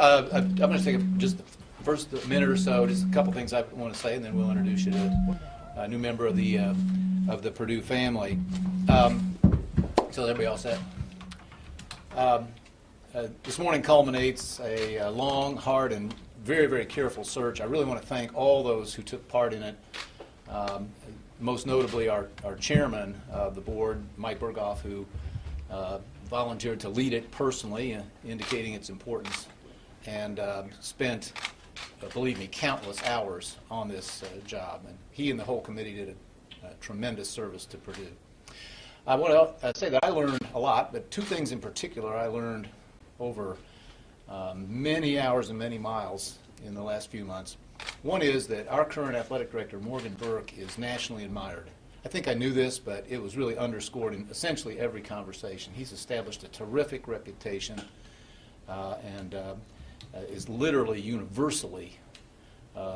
I'm going to take just the first minute or so, just a couple things I want to say, and then we'll introduce you to a new member of the Purdue family. So everybody all set? This morning culminates a long, hard, and very, very careful search. I really want to thank all those who took part in it. Most notably our chairman of the board, Mike Berghoff, who volunteered to lead it personally, indicating its importance, and spent, believe me, countless hours on this job. And he and the whole committee did a tremendous service to Purdue. I want to say that I learned a lot, but two things in particular I learned over many hours and many miles in the last few months. One is that our current athletic director, Morgan Burke, is nationally admired. I think I knew this, but it was really underscored in essentially every conversation. He's established a terrific reputation and is literally universally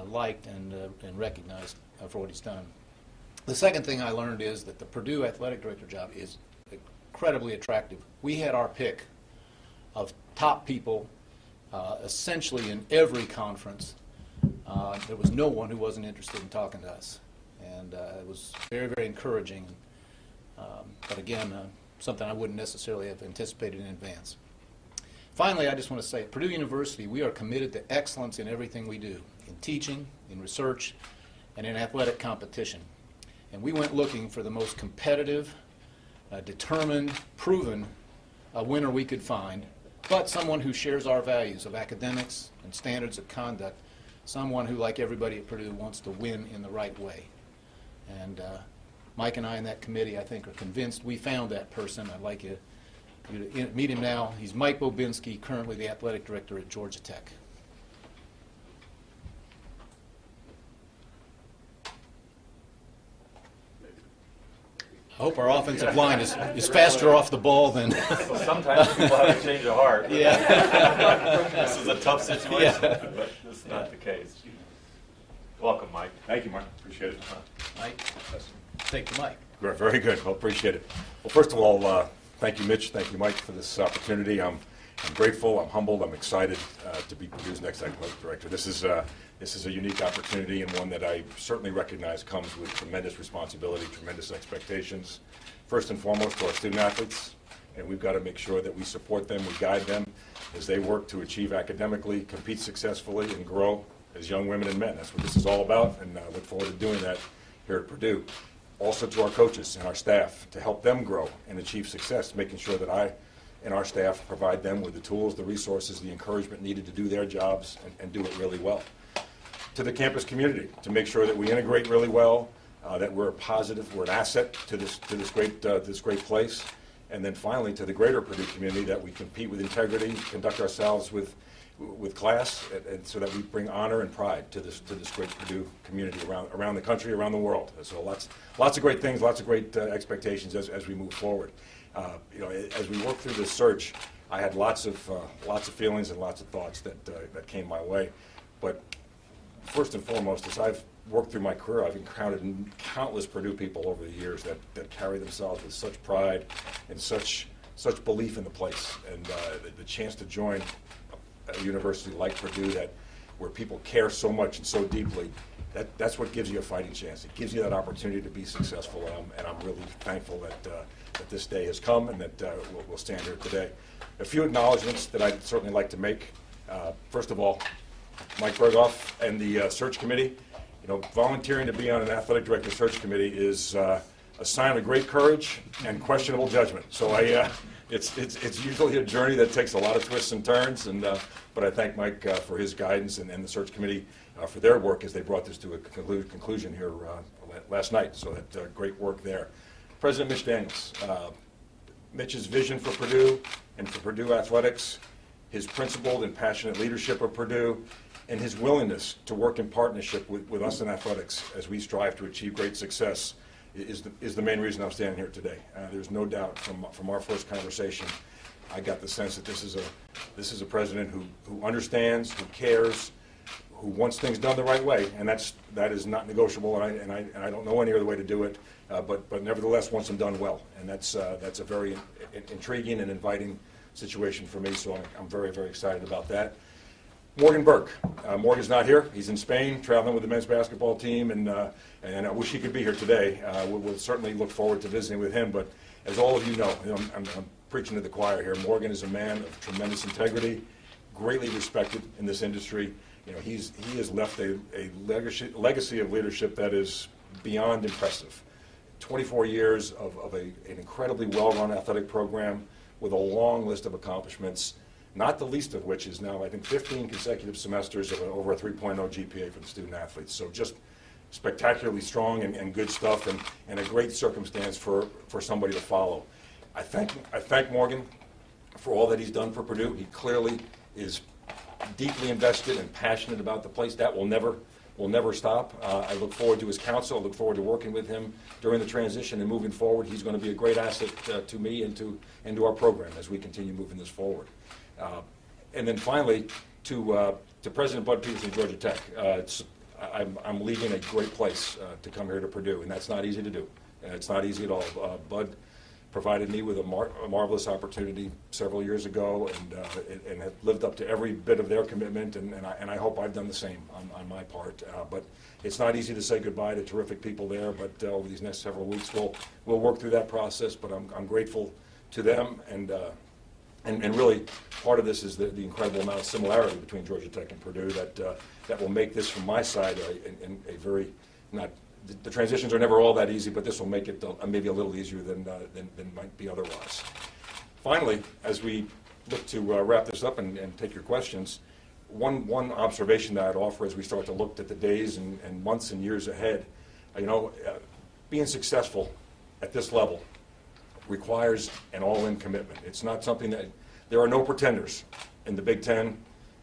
liked and recognized for what he's done. The second thing I learned is that the Purdue athletic director job is incredibly attractive. We had our pick of top people essentially in every conference. There was no one who wasn't interested in talking to us, and it was very, very encouraging. But again, something I wouldn't necessarily have anticipated in advance. Finally, I just want to say, at Purdue University, we are committed to excellence in everything we do, in teaching, in research, and in athletic competition. And we went looking for the most competitive, determined, proven winner we could find, but someone who shares our values of academics and standards of conduct, someone who, like everybody at Purdue, wants to win in the right way. And Mike and I in that committee, I think, are convinced we found that person. I'd like you to meet him now. He's Mike Bobinski, currently the athletic director at Georgia Tech. I hope our offensive line is faster off the ball than... So sometimes people have to change of heart. Yeah. This is a tough situation, but this is not the case. Welcome, Mike. Thank you, Mark. Appreciate it. Mike, take the mic. Very good. Well, appreciate it. Well, first of all, thank you, Mitch. Thank you, Mike, for this opportunity. I'm grateful. I'm humbled. I'm excited to be Purdue's next athletic director. This is a unique opportunity, and one that I certainly recognize comes with tremendous responsibility, tremendous expectations. First and foremost, to our student athletes, and we've got to make sure that we support them, we guide them as they work to achieve academically, compete successfully, and grow as young women and men. That's what this is all about, and I look forward to doing that here at Purdue. Also to our coaches and our staff, to help them grow and achieve success, making sure that I and our staff provide them with the tools, the resources, the encouragement needed to do their jobs and do it really well. To the campus community, to make sure that we integrate really well, that we're a positive, we're an asset to this great place, and then finally to the greater Purdue community, that we compete with integrity, conduct ourselves with class, and so that we bring honor and pride to this great Purdue community around the country, around the world. So lots of great things, lots of great expectations as we move forward. As we work through this search, I had lots of feelings and lots of thoughts that came my way, but first and foremost, as I've worked through my career, I've encountered countless Purdue people over the years that carry themselves with such pride and such belief in the place, and the chance to join a university like Purdue, where people care so much and so deeply, that's what gives you a fighting chance. It gives you that opportunity to be successful, and I'm really thankful that this day has come and that we'll stand here today. A few acknowledgments that I'd certainly like to make. First of all, Mike Berghoff and the search committee. Volunteering to be on an athletic director search committee is a sign of great courage and questionable judgment. So it's usually a journey that takes a lot of twists and turns, but I thank Mike for his guidance and the search committee for their work as they brought this to a conclusion here last night. So that great work there. President Mitch Daniels, Mitch's vision for Purdue and for Purdue athletics, his principled and passionate leadership of Purdue, and his willingness to work in partnership with us in athletics as we strive to achieve great success is the main reason I'm standing here today. There's no doubt from our first conversation, I got the sense that this is a president who understands, who cares, who wants things done the right way, and that is not negotiable, and I don't know any other way to do it, but nevertheless wants them done well, and that's a very intriguing and inviting situation for me. So I'm very, very excited about that. Morgan Burke. Morgan's not here. He's in Spain, traveling with the men's basketball team, and I wish he could be here today. We'll certainly look forward to visiting with him. But as all of you know, I'm preaching to the choir here. Morgan is a man of tremendous integrity, greatly respected in this industry. He has left a legacy of leadership that is beyond impressive. 24 years of an incredibly well-run athletic program with a long list of accomplishments, not the least of which is now, I think, 15 consecutive semesters of over a 3.0 GPA for the student athletes. So just spectacularly strong and good stuff, and a great circumstance for somebody to follow. I thank Morgan for all that he's done for Purdue. He clearly is deeply invested and passionate about the place. That will never stop. I look forward to his counsel. I look forward to working with him during the transition and moving forward. He's going to be a great asset to me and to our program as we continue moving this forward. And then finally, to President Bud Peters of Georgia Tech. I'm leaving a great place to come here to Purdue, and that's not easy to do. It's not easy at all. Bud provided me with a marvelous opportunity several years ago, and have lived up to every bit of their commitment, and I hope I've done the same on my part. But it's not easy to say goodbye to terrific people there, but over these next several weeks we'll work through that process, but I'm grateful to them, and really part of this is the incredible amount of similarity between Georgia Tech and Purdue that will make this, from my side, a very, not, the transitions are never all that easy, but this will make it maybe a little easier than might be otherwise. Finally, as we look to wrap this up and take your questions, one observation that I'd offer as we start to look at the days and months and years ahead, being successful at this level requires an all-in commitment. It's not something that, there are no pretenders in the Big Ten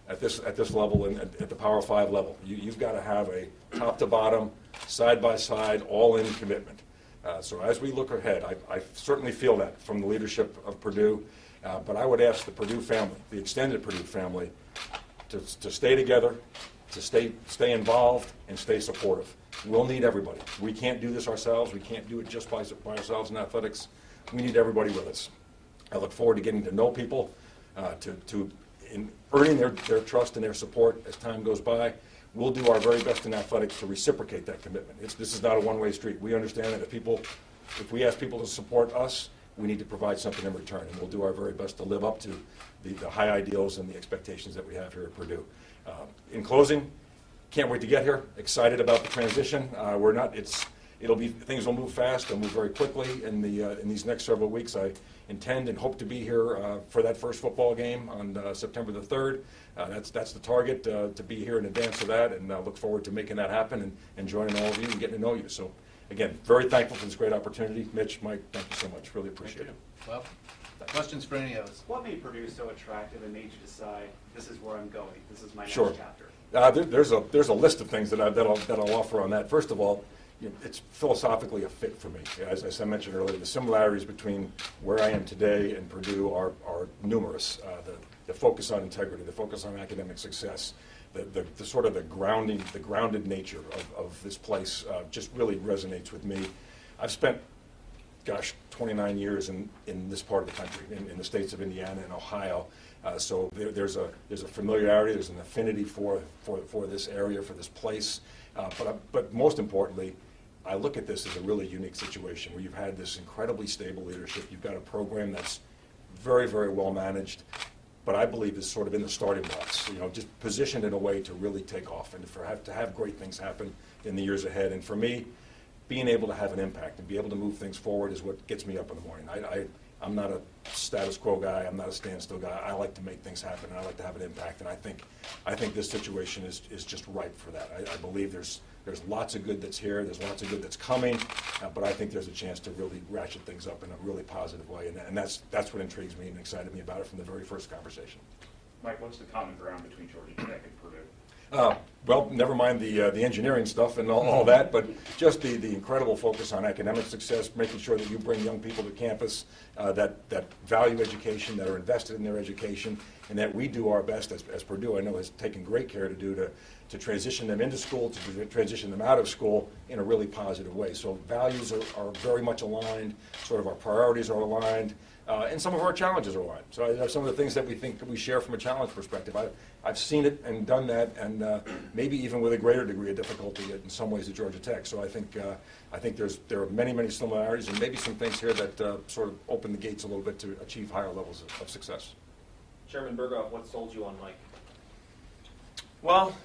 at this level and at the Power 5 level. You've got to have a top to bottom, side by side, all-in commitment. So as we look ahead, I certainly feel that from the leadership of Purdue, but I would ask the Purdue family, the extended Purdue family, to stay together, to stay involved, and stay supportive. We'll need everybody. We can't do this ourselves. We can't do it just by ourselves in athletics. We need everybody with us. I look forward to getting to know people, in earning their trust and their support as time goes by. We'll do our very best in athletics to reciprocate that commitment. This is not a one-way street. We understand that if we ask people to support us, we need to provide something in return, and we'll do our very best to live up to the high ideals and the expectations that we have here at Purdue. In closing, can't wait to get here. Excited about the transition. Things will move fast. They'll move very quickly in these next several weeks. I intend and hope to be here for that first football game on September the 3rd. That's the target, to be here in advance of that, and look forward to making that happen and joining all of you and getting to know you. So, again, very thankful for this great opportunity. Mitch, Mike, thank you so much. Really appreciate it. Well, questions for any of us? What made Purdue so attractive and made you decide, this is where I'm going, this is my next Sure. chapter? There's a list of things that I'll offer on that. First of all, it's philosophically a fit for me. As I mentioned earlier, the similarities between where I am today and Purdue are numerous. The focus on integrity, the focus on academic success, the sort of the grounded nature of this place just really resonates with me. I've spent, 29 years in this part of the country, in the states of Indiana and Ohio. So there's a familiarity, there's an affinity for this area, for this place. But most importantly, I look at this as a really unique situation where you've had this incredibly stable leadership. You've got a program that's very, very well managed, but I believe is sort of in the starting blocks, just positioned in a way to really take off and to have great things happen in the years ahead. And for me, being able to have an impact and be able to move things forward is what gets me up in the morning. I'm not a status quo guy. I'm not a standstill guy. I like to make things happen, and I like to have an impact. And I think this situation is just ripe for that. I believe there's lots of good that's here. There's lots of good that's coming. But I think there's a chance to really ratchet things up in a really positive way. And that's what intrigues me and excited me about it from the very first conversation. Mike, what's the common ground between Georgia Tech and Purdue? Well, never mind the engineering stuff and all that, but just the incredible focus on academic success, making sure that you bring young people to campus that value education, that are invested in their education, and that we do our best as Purdue, I know, has taken great care to do to transition them into school, to transition them out of school in a really positive way. So values are very much aligned, sort of our priorities are aligned, and some of our challenges are aligned. So some of the things that we think we share from a challenge perspective. I've seen it and done that, and maybe even with a greater degree of difficulty in some ways at Georgia Tech. So I think there are many similarities, and maybe some things here that sort of open the gates a little bit to achieve higher levels of success. Chairman Berghoff, what sold you on Mike? Well,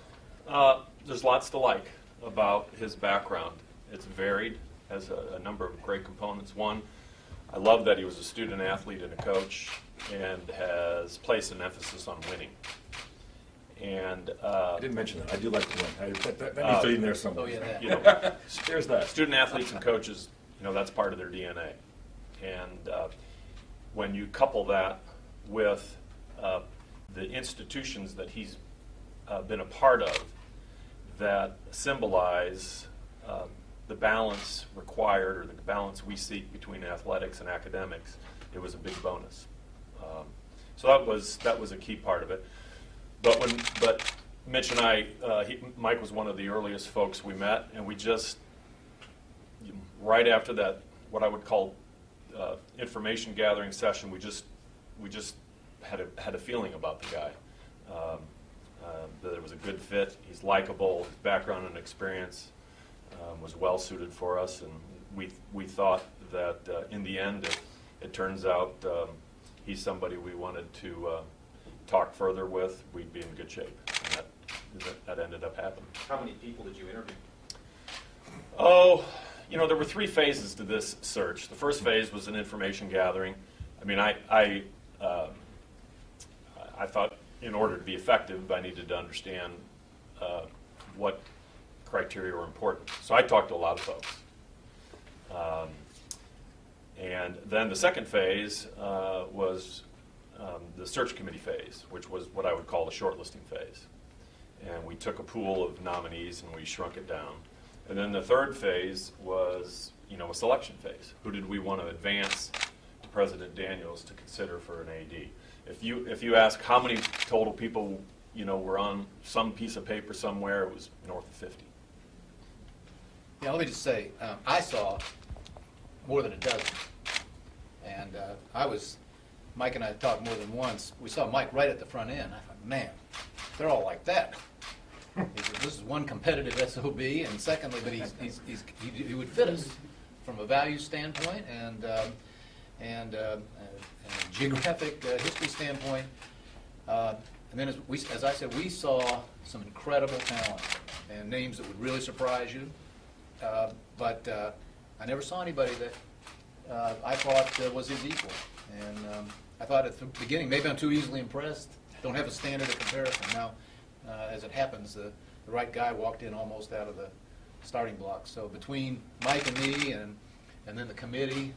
there's lots to like about his background. It's varied, has a number of great components. One, I love that he was a student athlete and a coach and has placed an emphasis on winning. And I didn't mention that. I do like to win. That needs to be in there somewhere. Oh, yeah, that. you know, There's that. student athletes and coaches, you know, that's part of their DNA. And when you couple that with the institutions that he's been a part of that symbolize the balance required, or the balance we seek between athletics and academics, it was a big bonus. So that was a key part of it. But Mitch and I, Mike was one of the earliest folks we met, and we just, right after that, what I would call information gathering session, we just had a feeling about the guy. That it was a good fit. He's likable. His background and experience was well suited for us, and we thought that in the end, it turns out he's somebody we wanted to talk further with. We'd be in good shape, and that ended up happening. How many people did you interview? Oh, you know, there were 3 phases to this search. The first phase was an information gathering. I mean, I thought in order to be effective, I needed to understand what criteria were important. So I talked to a lot of folks. And then the second phase was the search committee phase, which was what I would call the shortlisting phase. And we took a pool of nominees and we shrunk it down. And then the third phase was, you know, a selection phase. Who did we want to advance to President Daniels to consider for an AD? If you ask how many total people, you know, were on some piece of paper somewhere, it was north of 50. Yeah, let me just say, I saw more than a dozen. And Mike and I talked more than once. We saw Mike right at the front end. I thought, man, they're all like that. He said, this is one competitive SOB, and secondly, but he would fit us from a value standpoint and a geographic history standpoint. And then, as I said, we saw some incredible talent and names that would really surprise you. But I never saw anybody that I thought was his equal. And I thought at the beginning, maybe I'm too easily impressed. Don't have a standard of comparison. Now, as it happens, the right guy walked in almost out of the starting block. So between Mike and me and then the committee,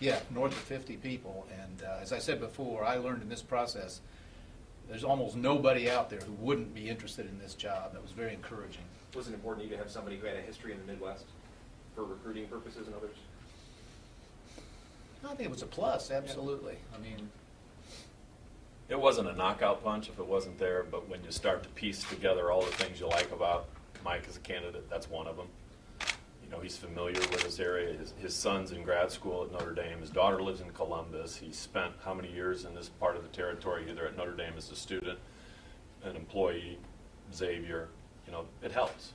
yeah, north of 50 people. And as I said before, I learned in this process, there's almost nobody out there who wouldn't be interested in this job. That was very encouraging. Was it important to you to have somebody who had a history in the Midwest for recruiting purposes and others? I think it was a plus, absolutely. I mean, It wasn't a knockout punch if it wasn't there, but when you start to piece together all the things you like about Mike as a candidate, that's one of them. You know, he's familiar with this area. His son's in grad school at Notre Dame. His daughter lives in Columbus. He spent how many years in this part of the territory, either at Notre Dame as a student, an employee, Xavier. You know, it helps.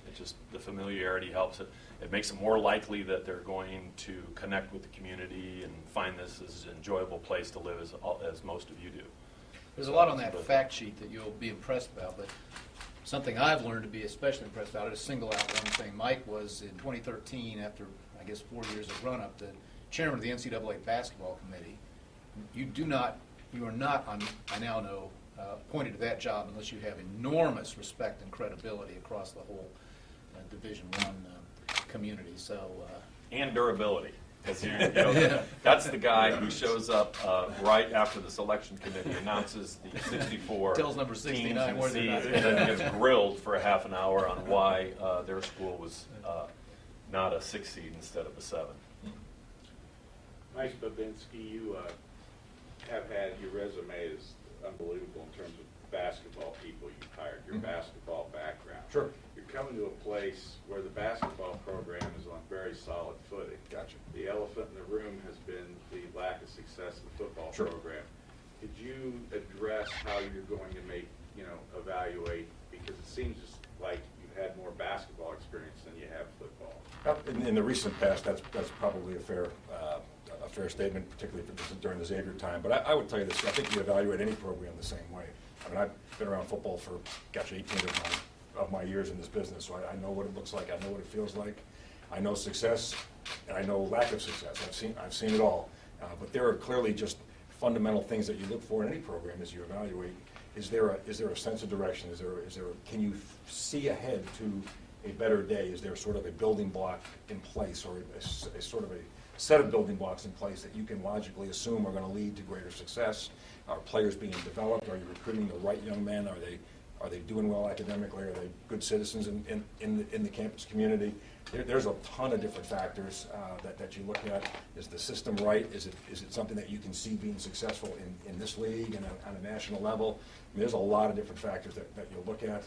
It just, the familiarity helps it. It makes it more likely that they're going to connect with the community and find this as an enjoyable place to live as most of you do. there's a lot on that fact sheet that you'll be impressed about, but something I've learned to be especially impressed about, to single out one thing. Mike was, in 2013, after, I guess, 4 years of run-up, the chairman of the NCAA basketball committee. You are not, I now know, appointed to that job unless you have enormous respect and credibility across the whole Division I community. So, And durability. Because that's the guy who shows up right after the selection committee announces the 64 tells number 69 teams where in they're the not. seed, and then gets grilled for a half an hour on why their school was not a 6 seed instead of a 7. Mike Babinski, you have had, your resume is unbelievable in terms of basketball people you've hired, your basketball background. Sure. You're coming to a place where the basketball program is on very solid footing. Gotcha. The elephant in the room has been the lack of success of the football Sure. program. Could you address how you're going to make, evaluate, because it seems just like you've had more basketball experience than you have football. In the recent past, that's probably a fair statement, particularly during the Xavier time. But I would tell you this: I think you evaluate any program the same way. I mean, I've been around football for 18 of my years in this business, so I know what it looks like. I know what it feels like. I know success, and I know lack of success. I've seen it all. But there are clearly just fundamental things that you look for in any program as you evaluate. Is there a sense of direction? Can you see ahead to a better day? Is there sort of a building block in place, or a sort of a set of building blocks in place that you can logically assume are going to lead to greater success? Are players being developed? Are you recruiting the right young men? Are they doing well academically? Are they good citizens in the campus community? There's a ton of different factors that you look at. Is the system right? Is it something that you can see being successful in this league and on a national level? I mean, there's a lot of different factors that you'll look at.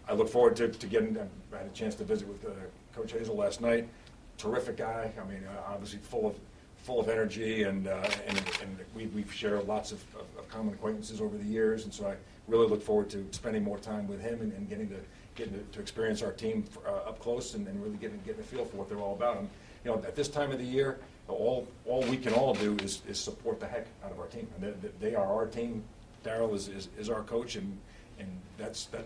I look forward to getting. I had a chance to visit with Coach Hazel last night. Terrific guy. I mean, obviously full of energy, and we've shared lots of common acquaintances over the years, and so I really look forward to spending more time with him and getting to experience our team up close and really getting a feel for what they're all about. And at this time of the year, all we can all do is support the heck out of our team. And they are our team. Darryl is our coach, and that's the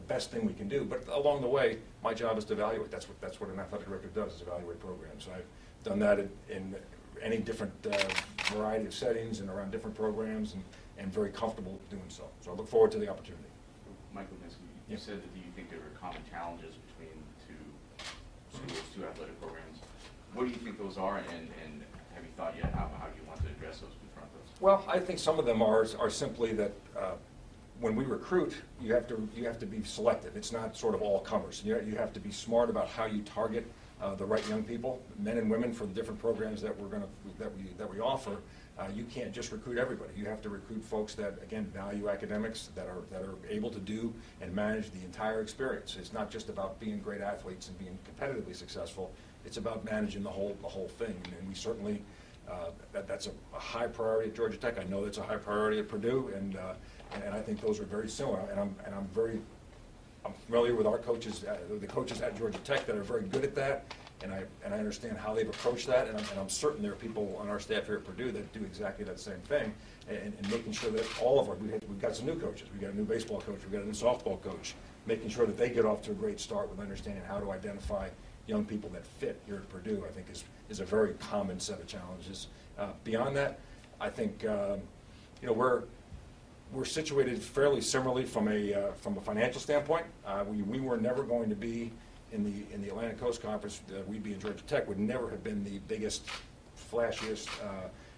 best thing we can do. But along the way, my job is to evaluate. That's what an athletic director does, is evaluate programs. I've done that in any different variety of settings and around different programs, and very comfortable doing so. So I look forward to the opportunity. Michael, you said that you think there were common challenges between two schools, two athletic programs. What do you think those are, and have you thought yet how do you want to address those, confront those? Well, I think some of them are simply that when we recruit, you have to be selective. It's not sort of all comers. You have to be smart about how you target the right young people, men and women, for the different programs that we offer. You can't just recruit everybody. You have to recruit folks that, again, value academics, that are able to do and manage the entire experience. It's not just about being great athletes and being competitively successful. It's about managing the whole thing. And we certainly that's a high priority at Georgia Tech. I know that's a high priority at Purdue, and I think those are very similar. And I'm familiar with our coaches, the coaches at Georgia Tech, that are very good at that. And I understand how they've approached that, and I'm certain there are people on our staff here at Purdue that do exactly that same thing, and making sure that all of we've got some new coaches. We've got a new baseball coach, we've got a new softball coach, making sure that they get off to a great start with understanding how to identify young people that fit here at Purdue, I think is a very common set of challenges. Beyond that, I think we're situated fairly similarly from a financial standpoint. We were never going to be in the Atlantic Coast Conference. We'd be in Georgia Tech, would never have been the biggest, flashiest,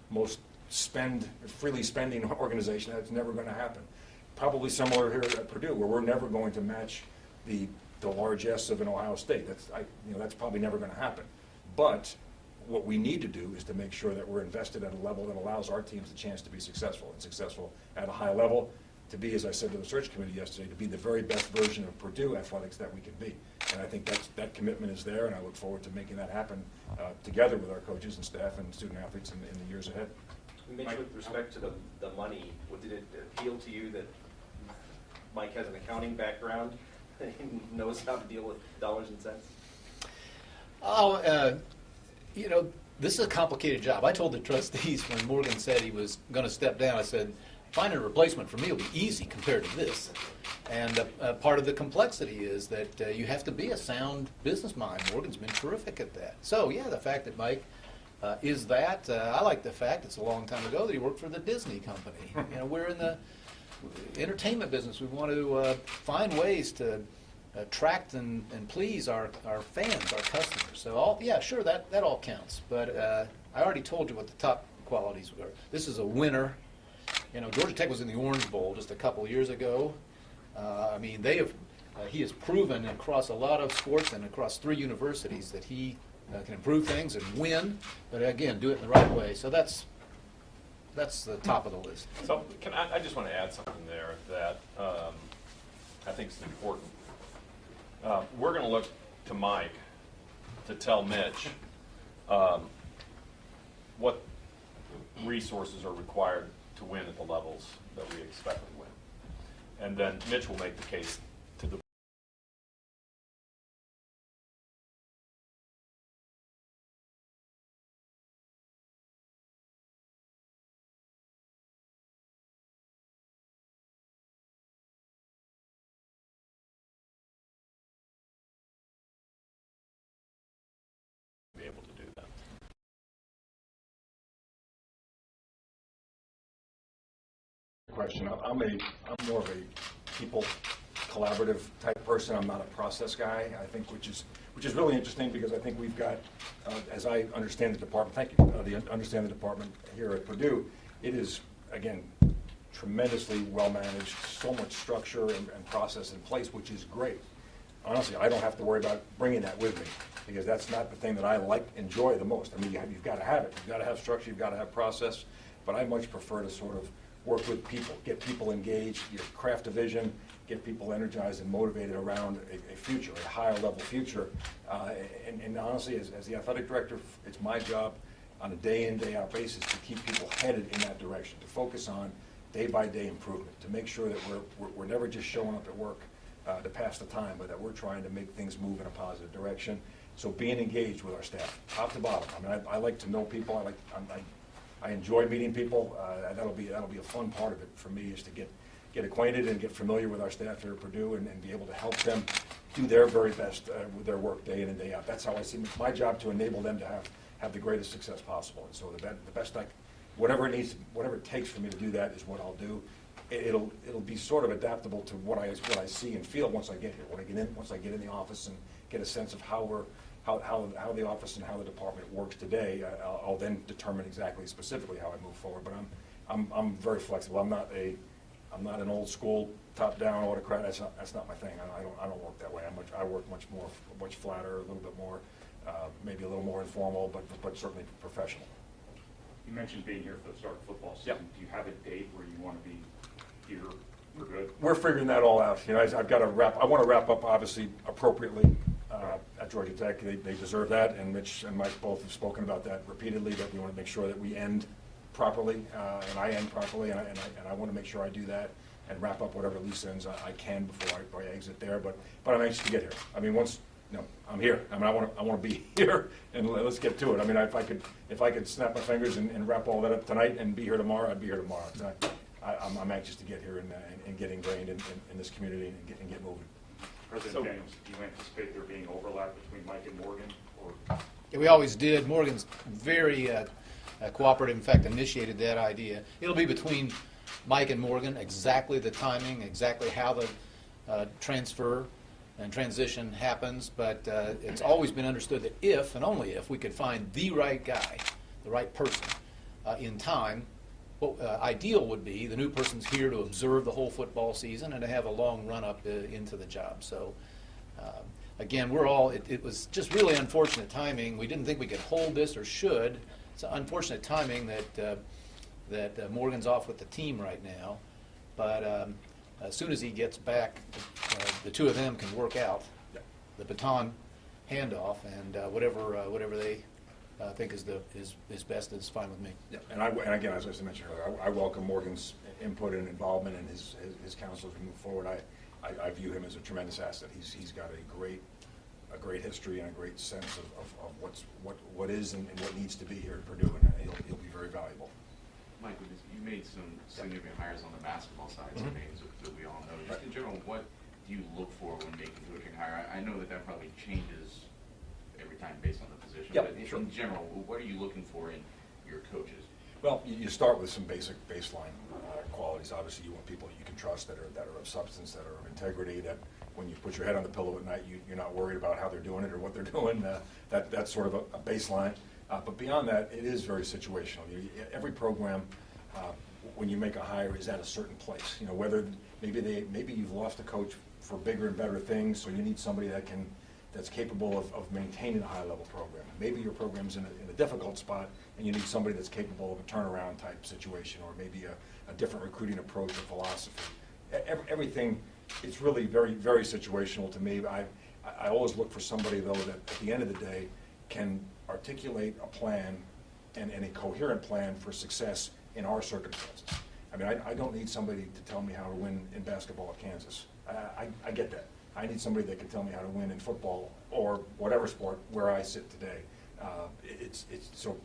most freely spending organization. That's never going to happen. Probably similar here at Purdue, where we're never going to match the largesse of an Ohio State. That's probably never going to happen. But what we need to do is to make sure that we're invested at a level that allows our teams the chance to be successful, and successful at a high level, to be, as I said to the search committee yesterday, to be the very best version of Purdue athletics that we can be. And I think that commitment is there, and I look forward to making that happen together with our coaches and staff and student athletes in the years ahead. Mitch, with respect to the money, did it appeal to you that Mike has an accounting background and knows how to deal with dollars and cents? Oh, this is a complicated job. I told the trustees when Morgan said he was going to step down, I said, finding a replacement for me will be easy compared to this. And part of the complexity is that you have to be a sound business mind. Morgan's been terrific at that. So, yeah, the fact that Mike is that, I like the fact, it's a long time ago, that he worked for the Disney company. We're in the entertainment business. We want to find ways to attract and please our fans, our customers. So, yeah, sure, that all counts. But I already told you what the top qualities were. This is a winner. Georgia Tech was in the Orange Bowl just a couple of years ago. He has proven across a lot of sports and across 3 universities that he can improve things and win, but again, do it in the right way. So that's that's the top of the list. So I just want to add something there that I think is important. We're going to look to Mike to tell Mitch what resources are required to win at the levels that we expect to win. And then Mitch will make the case to the be able to do that. Question. I'm more of a people collaborative type person. I'm not a process guy. I think which is really interesting because I think we've got, as I understand the department. Thank you. Understand the department here at Purdue. It is again tremendously well managed. So much structure and process in place, which is great. Honestly, I don't have to worry about bringing that with me because that's not the thing that I enjoy the most. I mean, you've got to have it. You've got to have structure. You've got to have process. But I much prefer to sort of work with people, get people engaged, craft a vision, get people energized and motivated around a future, a higher level future. And honestly, as the athletic director, it's my job on a day in, day out basis to keep people headed in that direction, to focus on day by day improvement, to make sure that we're never just showing up at work to pass the time, but that we're trying to make things move in a positive direction. So being engaged with our staff, top to bottom. I mean, I like to know people. I enjoy meeting people. That'll be a fun part of it for me is to get acquainted and get familiar with our staff here at Purdue and be able to help them do their very best with their work day in and day out. That's how I see it. It's my job to enable them to have the greatest success possible. And so the best whatever it takes for me to do that is what I'll do. It'll be sort of adaptable to what I see and feel once I get here. Once I get in the office and get a sense of how the office and how the department works today, I'll then determine exactly specifically how I move forward. But I'm very flexible. I'm not an old school top down autocrat. That's not my thing. I don't work that way. I work much flatter, a little bit more, maybe a little more informal, but certainly professional. You mentioned being here for the start of football season. Yep. Do you have a date where you want to be here for good? We're figuring that all out. I've got to wrap. I want to wrap up obviously appropriately at Georgia Tech. They deserve that, and Mitch and Mike both have spoken about that repeatedly. That we want to make sure that we end properly, and I end properly, and I want to make sure I do that and wrap up whatever loose ends I can before I exit there. But I'm anxious to get here. I mean, I'm here. I mean, I want to be here, and let's get to it. I mean, if I could snap my fingers and wrap all that up tonight and be here tomorrow, I'd be here tomorrow. I'm anxious to get here and get ingrained in this community and get moving. President James, do you anticipate there being overlap between Mike and Morgan? Or? Yeah, we always did. Morgan's very cooperative, in fact, initiated that idea. It'll be between Mike and Morgan, exactly the timing, exactly how the transfer and transition happens, but it's always been understood that if, and only if, we could find the right guy, the right person, in time, what ideal would be the new person's here to observe the whole football season and to have a long run-up into the job. So, again, it was just really unfortunate timing. We didn't think we could hold this or should. It's unfortunate timing that Morgan's off with the team right now, but as soon as he gets back, the two of them can work out the baton handoff, and whatever they think is best is fine with me. Yeah. And again, as I mentioned earlier, I welcome Morgan's input and involvement and his counsel as we move forward. I view him as a tremendous asset. He's got a great history and a great sense of what is and what needs to be here at Purdue, and he'll be very valuable. Mike, you made some significant hires on the basketball side, some names that we all know. Just in general, what do you look for when making a coaching hire? I know that probably changes every time based on the position, Yep, but sure. in general, what are you looking for in your coaches? Well, you start with some basic baseline qualities. Obviously, you want people you can trust that are of substance, that are of integrity, that when you put your head on the pillow at night, you're not worried about how they're doing it or what they're doing. That's sort of a baseline. But beyond that, it is very situational. Every program, when you make a hire, is at a certain place. Whether maybe you've lost a coach for bigger and better things, so you need somebody that that's capable of maintaining a high-level program. Maybe your program's in a difficult spot, and you need somebody that's capable of a turnaround type situation, or maybe a different recruiting approach or philosophy. Everything, it's really very, very situational to me. I always look for somebody, though, that at the end of the day can articulate a plan and a coherent plan for success in our circumstances. I mean, I don't need somebody to tell me how to win in basketball at Kansas. I get that. I need somebody that can tell me how to win in football or whatever sport where I sit today. So,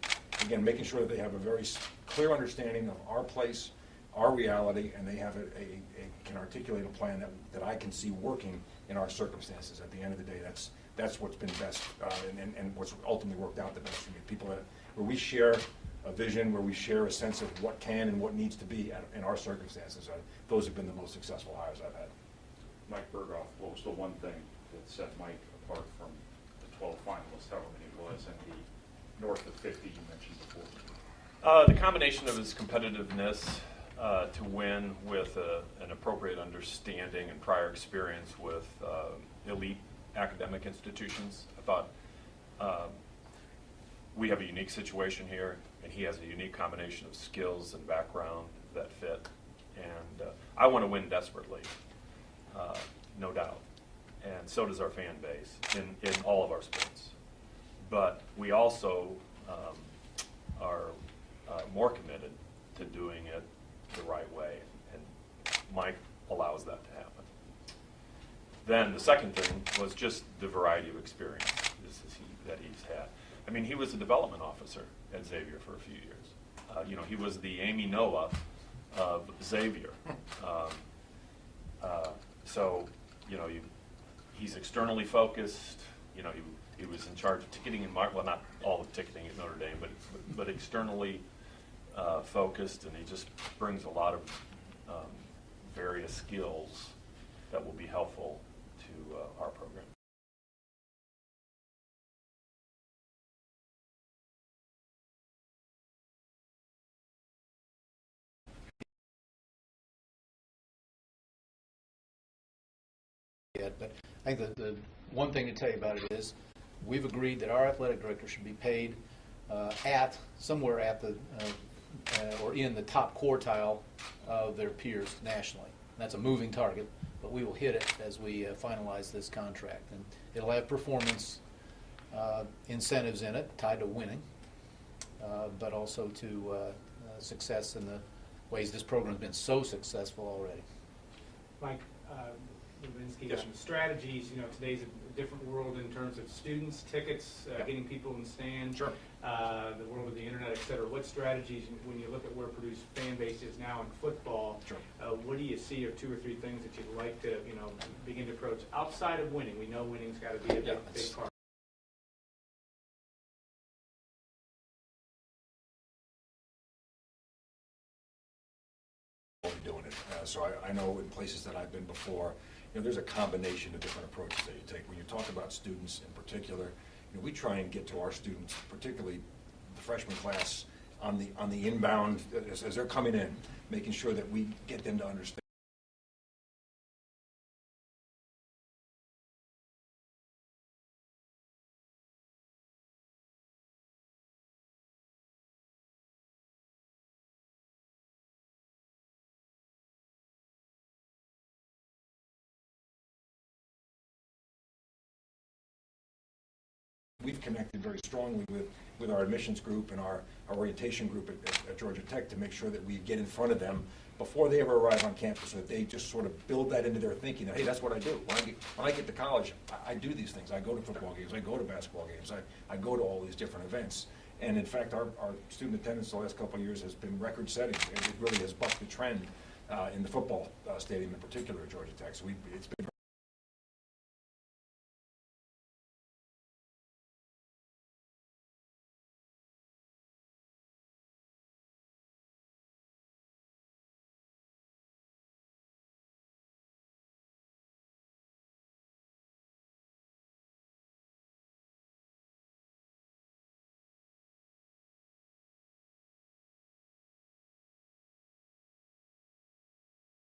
again, making sure that they have a very clear understanding of our place, our reality, and they have can articulate a plan that I can see working in our circumstances. At the end of the day, that's what's been best and what's ultimately worked out the best for me. People where we share a vision, where we share a sense of what can and what needs to be in our circumstances. Those have been the most successful hires I've had. Mike Berghoff, what was the one thing that set Mike apart from the 12 finalists, however many it was, and the north of 50 you mentioned before? The combination of his competitiveness to win with an appropriate understanding and prior experience with elite academic institutions. I thought we have a unique situation here, and he has a unique combination of skills and background that fit. And I want to win desperately, no doubt. And so does our fan base in all of our sports. But we also are more committed to doing it the right way, and Mike allows that to happen. Then the second thing was just the variety of experience that he's had. I mean, he was a development officer at Xavier for a few years. He was the Amy Noah of Xavier. So, he's externally focused. He was in charge of ticketing and well, not all of ticketing at Notre Dame, but externally focused, and he just brings a lot of various skills that will be helpful to our program. But I think the one thing to tell you about it is we've agreed that our athletic director should be paid somewhere at the or in the top quartile of their peers nationally. That's a moving target, but we will hit it as we finalize this contract. And it'll have performance incentives in it tied to winning, but also to success in the ways this program has been so successful already. Mike, Levinsky, Yes. strategies, today's a different world in terms of students, tickets, Yeah. getting people in the stands, Sure. The world of the internet, et cetera. What strategies, when you look at where Purdue's fan base is now in football, Sure. what do you see are 2 or 3 things that you'd like to, begin to approach outside of winning? We know winning's got to be a big part. Doing it. So I know in places that I've been before, there's a combination of different approaches that you take. When you talk about students in particular, we try and get to our students, particularly the freshman class, on the inbound as they're coming in, making sure that we get them to understand. We've connected very strongly with our admissions group and our orientation group at Georgia Tech to make sure that we get in front of them before they ever arrive on campus, so that they just sort of build that into their thinking that, hey, that's what I do. When I get to college, I do these things. I go to football games, I go to basketball games, I go to all these different events. And in fact, our student attendance the last couple of years has been record-setting. It really has bucked the trend in the football stadium in particular at Georgia Tech. So it's been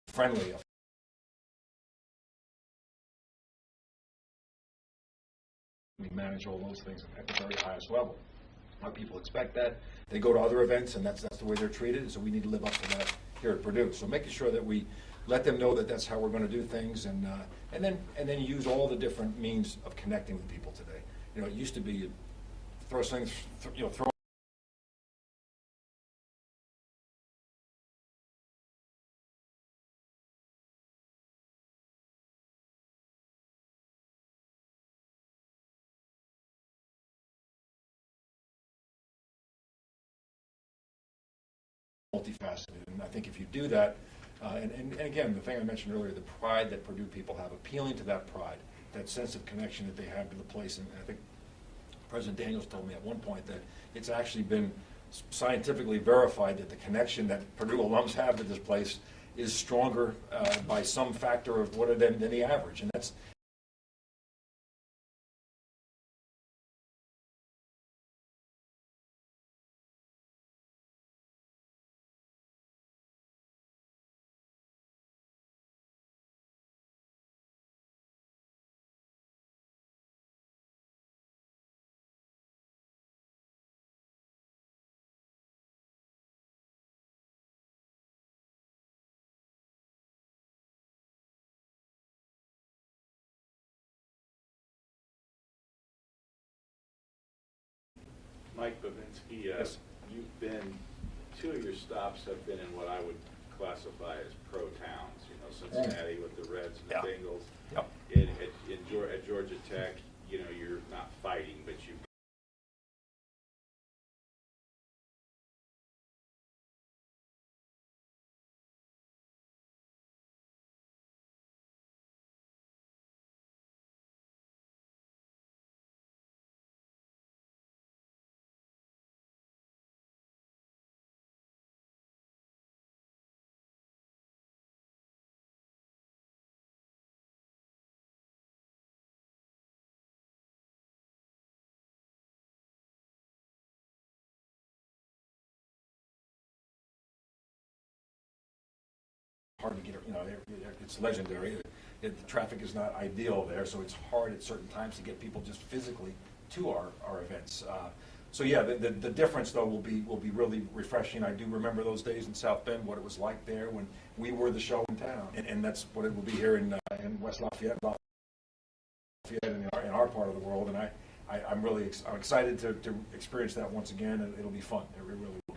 friendly. We manage all those things at the very highest level. Our people expect that. They go to other events, and that's the way they're treated, so we need to live up to that here at Purdue. So making sure that we let them know that that's how we're going to do things, and then use all the different means of connecting with people today. You know, it used to be you throw things, throw multifaceted, and I think if you do that, and again, the thing I mentioned earlier, the pride that Purdue people have, appealing to that pride, that sense of connection that they have to the place, and I think President Daniels told me at one point that it's actually been scientifically verified that the connection that Purdue alums have to this place is stronger by some factor of what than the average, and that's Mike Babinsky, Yes. you've been, two of your stops have been in what I would classify as pro towns, you know, Cincinnati with the Reds and the Yeah. Bengals. Yep. At Georgia Tech, you know, you're not fighting, but you hard to get, it's legendary. The traffic is not ideal there, so it's hard at certain times to get people just physically to our events. So yeah, the difference though will be really refreshing. I do remember those days in South Bend, what it was like there when we were the show in town, and that's what it will be here in West Lafayette in our part of the world. And I'm excited to experience that once again, and it'll be fun. It really will be.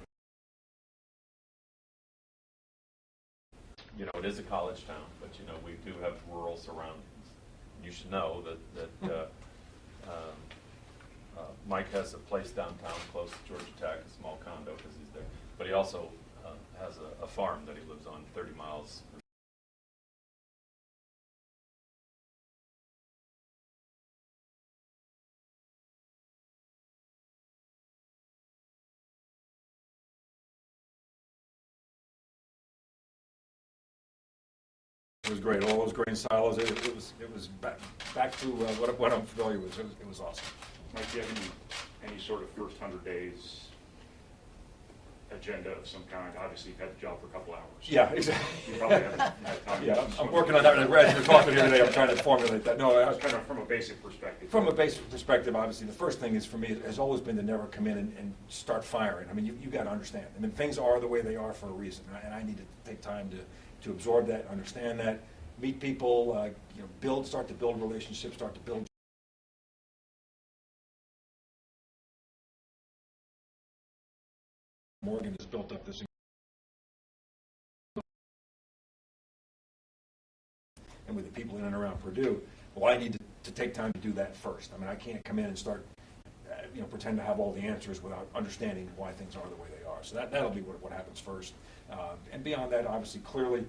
You know, it is a college town, but, you know, we do have rural surroundings. You should know that Mike has a place downtown close to Georgia Tech, a small condo because he's there. But he also has a farm that he lives on 30 miles. It was great. All those grain silos. It was back to what I'm familiar with. It was awesome. Mike, do you have any sort of first 100 days agenda of some kind? Obviously, you've had the job for a couple hours. Yeah, exactly. You probably haven't had time. Yeah, I'm working on that. As you're talking here today, I'm trying to formulate that. No, Just kind of from a basic perspective. from a basic perspective, obviously, the first thing is for me has always been to never come in and start firing. I mean, you got to understand. I mean, things are the way they are for a reason, and I need to take time to absorb that, understand that, meet people, start to build relationships, start to build. Morgan has built up this. And with the people in and around Purdue, well, I need to take time to do that first. I mean, I can't come in and start, pretend to have all the answers without understanding why things are the way they are. So that'll be what happens first. And beyond that, obviously, clearly,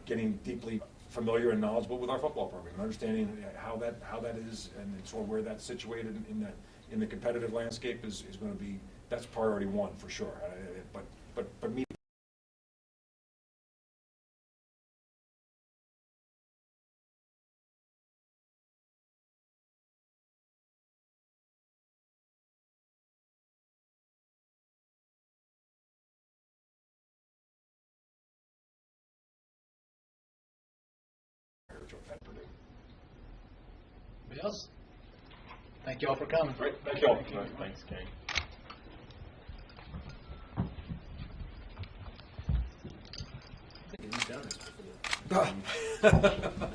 getting deeply familiar and knowledgeable with our football program, and understanding how that is, and sort of where that's situated in the competitive landscape is going to be, that's priority one for sure. But me. At Purdue. Anybody else? Thank you all for coming. Great, thank you all. Thanks, Kane. I think you've done this before.